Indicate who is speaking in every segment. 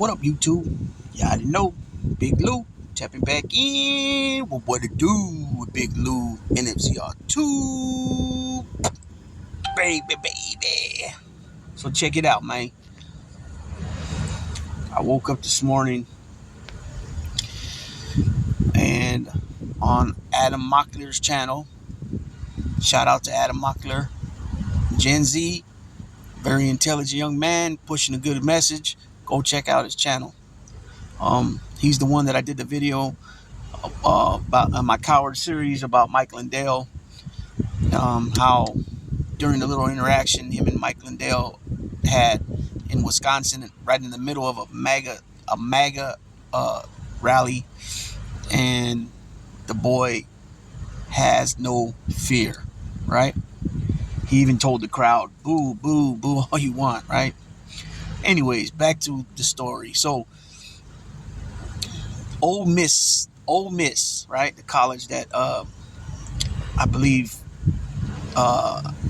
Speaker 1: What up, YouTube? You already know, Big Lou tapping back in with what it do with Big Lou NFCR2, baby. So check it out, man. I woke up this morning and on Adam Mockler's channel. Shout out to Adam Mockler, Gen Z, very intelligent young man pushing a good message. Go check out his channel. He's the one that I did the video about my Coward series about Mike Lindell. How during the little interaction him and Mike Lindell had in Wisconsin, right in the middle of a MAGA rally, and the boy has no fear, right? He even told the crowd, boo, boo, boo all you want, right? Anyways, back to the story. So, Ole Miss, right? The college that I believe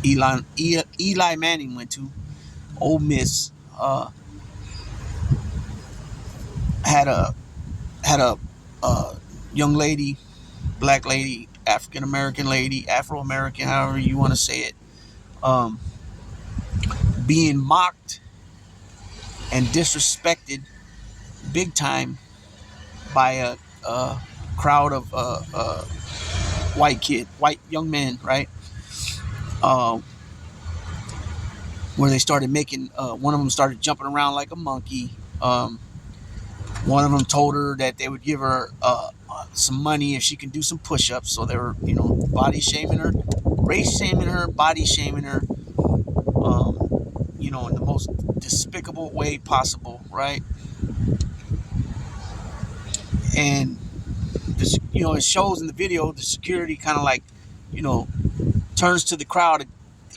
Speaker 1: Eli Manning went to. Ole Miss had a young lady, black lady, African American lady, Afro American, however you want to say it, being mocked and disrespected big time by a crowd of white young men, right? Where they started making, one of them started jumping around like a monkey. One of them told her that they would give her some money if she can do some push-ups. So they were, body shaming her, race shaming her, body shaming her, in the most despicable way possible, right? And this, it shows in the video the security kind of like, turns to the crowd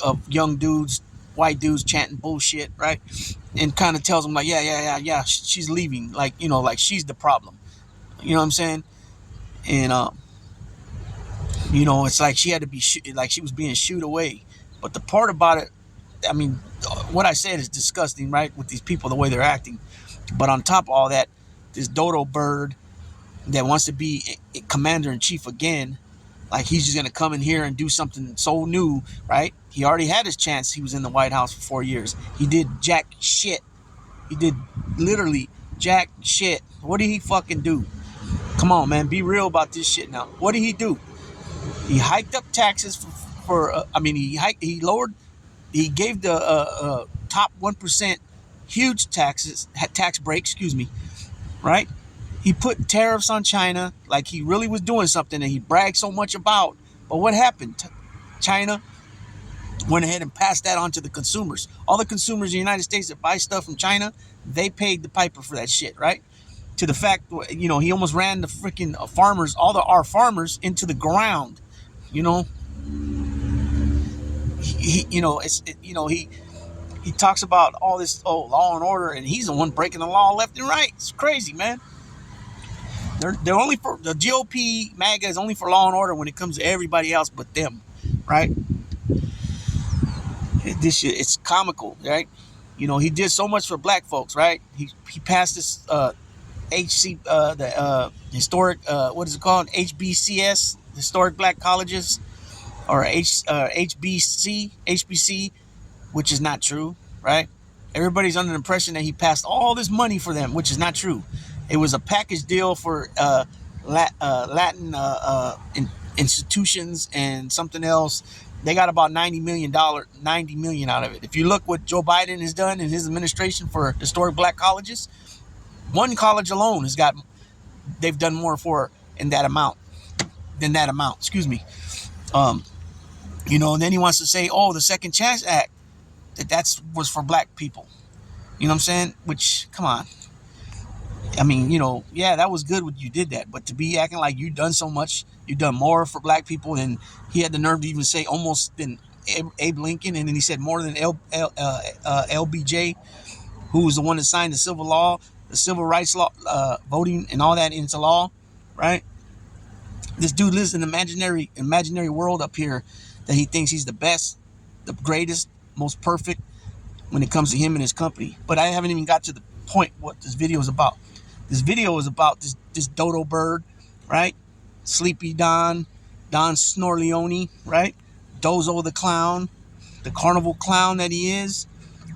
Speaker 1: of young dudes, white dudes chanting bullshit, right? And kind of tells them like, yeah, she's leaving, like, like she's the problem. You know what I'm saying? And it's like she had to be like she was being shooed away. But the part about it, I mean, what I said is disgusting, right? With these people, the way they're acting. But on top of all that, this dodo bird that wants to be commander-in-chief again, like he's just going to come in here and do something so new, right? He already had his chance. He was in the White House for 4 years. He did jack shit. He did literally jack shit. What did he fucking do? Come on, man. Be real about this shit now. What did he do? He hiked up taxes he gave the top 1% huge tax break, right? He put tariffs on China like he really was doing something that he bragged so much about. But what happened? China went ahead and passed that on to the consumers. All the consumers in the United States that buy stuff from China, they paid the piper for that shit, right? To the fact, he almost ran the freaking farmers, our farmers, into the ground. He talks about all this law and order, and he's the one breaking the law left and right. It's crazy, man. They're only for the GOP. MAGA is only for law and order when it comes to everybody else but them, right? This shit, it's comical, right? He did so much for black folks, right? He passed this historic what is it called? HBCS, historic black colleges, or HBC, which is not true, right? Everybody's under the impression that he passed all this money for them, which is not true. It was a package deal for Latin institutions and something else. They got about $90 million out of it. If you look what Joe Biden has done in his administration for historic black colleges, one college alone they've done more for than that amount. And then he wants to say, the Second Chance Act, that was for black people. You know what I'm saying? Which, come on. I mean, that was good when you did that, but to be acting like you've done so much, you've done more for black people, and he had the nerve to even say almost than Abe Lincoln, and then he said more than LBJ, who was the one that signed the civil rights law, voting and all that into law, right? This dude lives in an imaginary world up here that he thinks he's the best, the greatest, most perfect when it comes to him and his company. But I haven't even got to point what this video is about. This video is about this dodo bird, right? Sleepy Don Snorleone, right? Dozo the clown, the carnival clown that he is,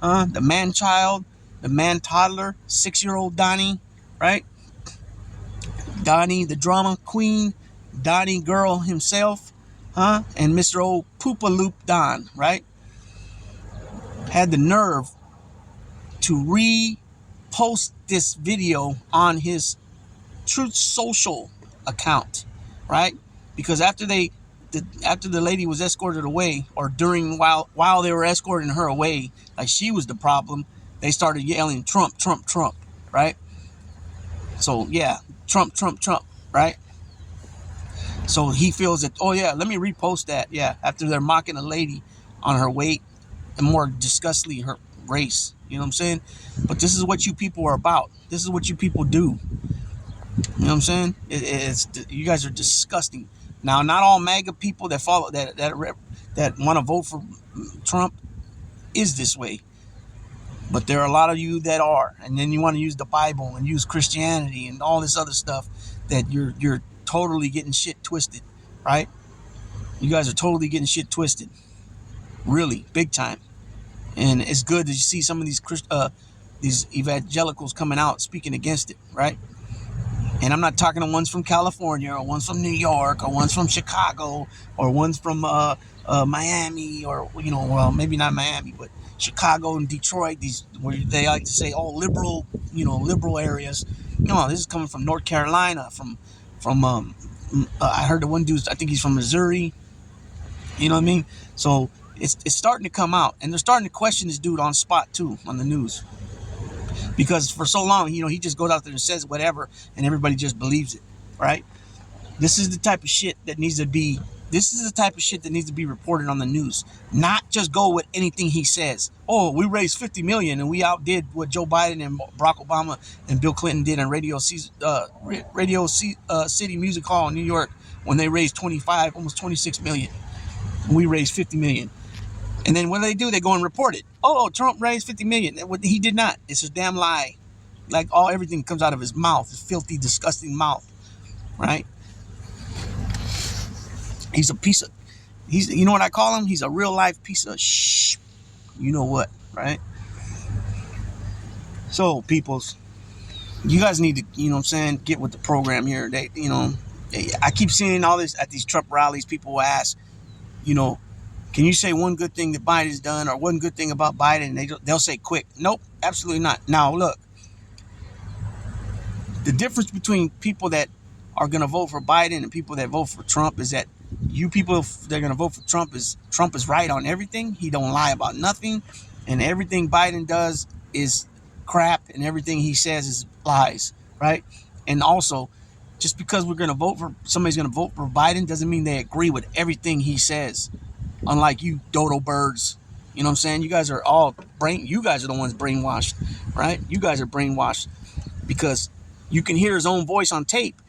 Speaker 1: the man child, the man toddler, 6-year-old Donnie, right? Donnie, the drama queen, Donnie girl himself, and Mr. Old Poopa Loop Don, right? Had the nerve to repost this video on his Truth Social account, right? Because after the lady was escorted away, or while they were escorting her away, like she was the problem, they started yelling Trump, Trump, Trump, right? So yeah, Trump, Trump, Trump, right? So he feels that, oh yeah, let me repost that. Yeah, after they're mocking a lady on her weight and more disgustly her race. You know what I'm saying? But this is what you people are about. This is what you people do. You know what I'm saying? You guys are disgusting. Now, not all MAGA people that follow that want to vote for Trump is this way, but there are a lot of you that are, and then you want to use the Bible and use Christianity and all this other stuff that you're totally getting shit twisted, right? You guys are totally getting shit twisted, really big time. And it's good that you see some of these evangelicals coming out speaking against it, right? And I'm not talking to ones from California or ones from New York or ones from Chicago or ones from Miami, or, you know, well, maybe not Miami, but Chicago and Detroit, these where they like to say, oh, liberal, you know, liberal areas. No, this is coming from North Carolina, from I heard the one dude, I think he's from Missouri. You know what I mean? So it's starting to come out, and they're starting to question this dude on spot too, on the news. Because for so long, you know, he just goes out there and says whatever, and everybody just believes it, right? This is the type of shit that needs to be reported on the news. Not just go with anything he says. Oh, we raised 50 million and we outdid what Joe Biden and Barack Obama and Bill Clinton did in Radio City Music Hall in New York when they raised 25, almost 26 million. And we raised 50 million. And then what do? They go and report it. Oh, Trump raised 50 million. He did not. It's a damn lie. Like everything comes out of his mouth, his filthy, disgusting mouth, right? He's you know what I call him? He's a real life piece of you know what, right? So, peoples, you guys need to, you know what I'm saying, get with the program here. I keep seeing all this at these Trump rallies. People will ask, you know, can you say one good thing that Biden's done or one good thing about Biden? And they'll say quick. Nope, absolutely not. Now, look, the difference between people that are going to vote for Biden and people that vote for Trump is that you people that are going to vote for Trump is right on everything. He don't lie about nothing. And everything Biden does is crap, and everything he says is lies, right? And also, just because somebody's going to vote for Biden doesn't mean they agree with everything he says. Unlike you dodo birds, you know what I'm saying? You guys are you guys are the ones brainwashed, right? You guys are brainwashed because you can hear his own voice on tape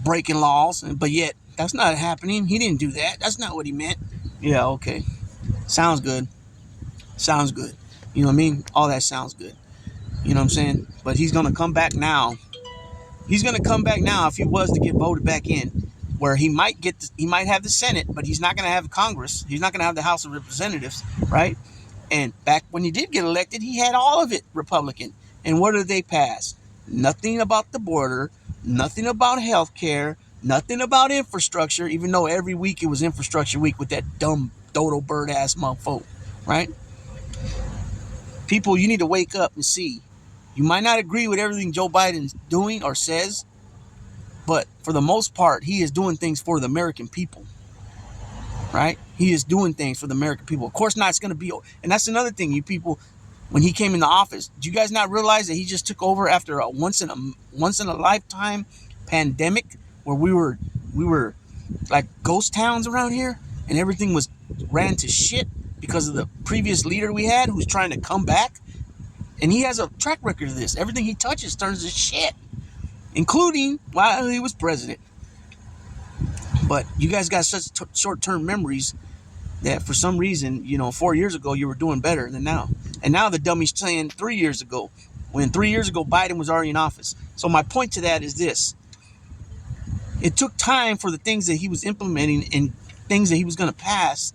Speaker 1: breaking laws, but yet that's not happening. He didn't do that. That's not what he meant. Yeah, okay. Sounds good. Sounds good. You know what I mean? All that sounds good. You know what I'm saying? But he's going to come back now. He's going to come back now if he was to get voted back in, where he might have the Senate, but he's not going to have Congress. He's not going to have the House of Representatives, right? And back when he did get elected, he had all of it Republican. And what did they pass? Nothing about the border, nothing about health care, nothing about infrastructure, even though every week it was infrastructure week with that dumb dodo bird ass motherfucker, right? People, you need to wake up and see. You might not agree with everything Joe Biden's doing or says, but for the most part, he is doing things for the American people, right? He is doing things for the American people. Of course not, it's going to be, and that's another thing, you people, when he came into office, do you guys not realize that he just took over after a once in a lifetime pandemic where we were like ghost towns around here and everything was ran to shit because of the previous leader we had who's trying to come back? And he has a track record of this. Everything he touches turns to shit, including while he was president. But you guys got such short-term memories that for some reason, 4 years ago, you were doing better than now. And now the dummy's saying 3 years ago, when 3 years ago Biden was already in office. So my point to that is this. It took time for the things that he was implementing and things that he was going to pass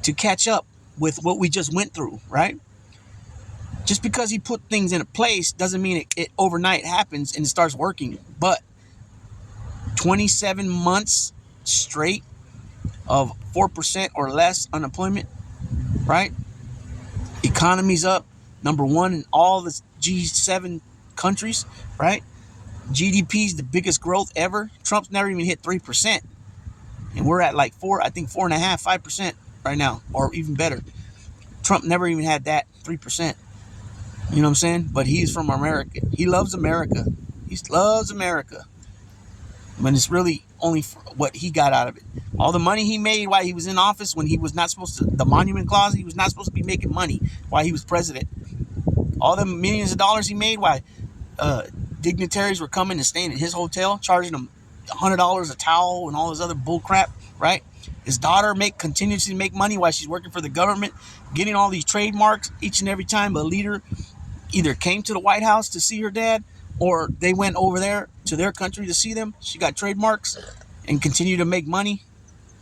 Speaker 1: to catch up with what we just went through, right? Just because he put things in a place doesn't mean it overnight happens and it starts working. But 27 months straight of 4% or less unemployment, right? Economy's up, #1 in all the G7 countries, right? GDP's the biggest growth ever. Trump's never even hit 3%. And we're at like 4.5%, 5% right now, or even better. Trump never even had that 3%. You know what I'm saying? But he's from America. He loves America. He loves America. But it's really only for what he got out of it. All the money he made while he was in office, when he was not supposed to, the monument clause, he was not supposed to be making money while he was president. All the millions of dollars he made while dignitaries were coming and staying at his hotel, charging him $100 a towel and all this other bull crap, right? His daughter continues to make money while she's working for the government, getting all these trademarks each and every time a leader either came to the White House to see her dad or they went over there to their country to see them. She got trademarks and continue to make money,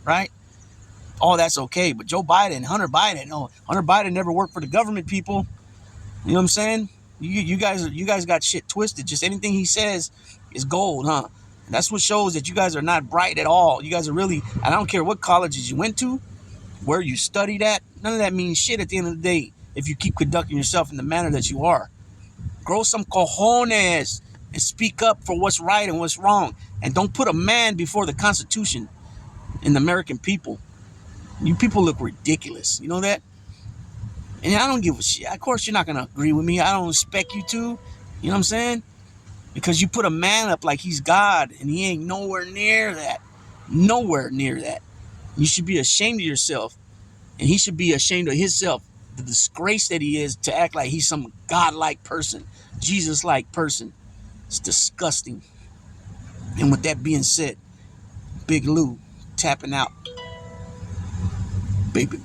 Speaker 1: right? All that's okay. But Joe Biden, Hunter Biden never worked for the government, people. You know what I'm saying? You guys got shit twisted. Just anything he says is gold, huh? And that's what shows that you guys are not bright at all. You guys are really, I don't care what colleges you went to, where you studied at. None of that means shit at the end of the day if you keep conducting yourself in the manner that you are. Grow some cojones and speak up for what's right and what's wrong. And don't put a man before the Constitution and the American people. You people look ridiculous. You know that? And I don't give a shit. Of course, you're not going to agree with me. I don't expect you to. You know what I'm saying? Because you put a man up like he's God, and he ain't nowhere near that. Nowhere near that. You should be ashamed of yourself, and he should be ashamed of himself. The disgrace that he is to act like he's some God-like person, Jesus-like person. It's disgusting. And with that being said, Big Lou tapping out. Baby.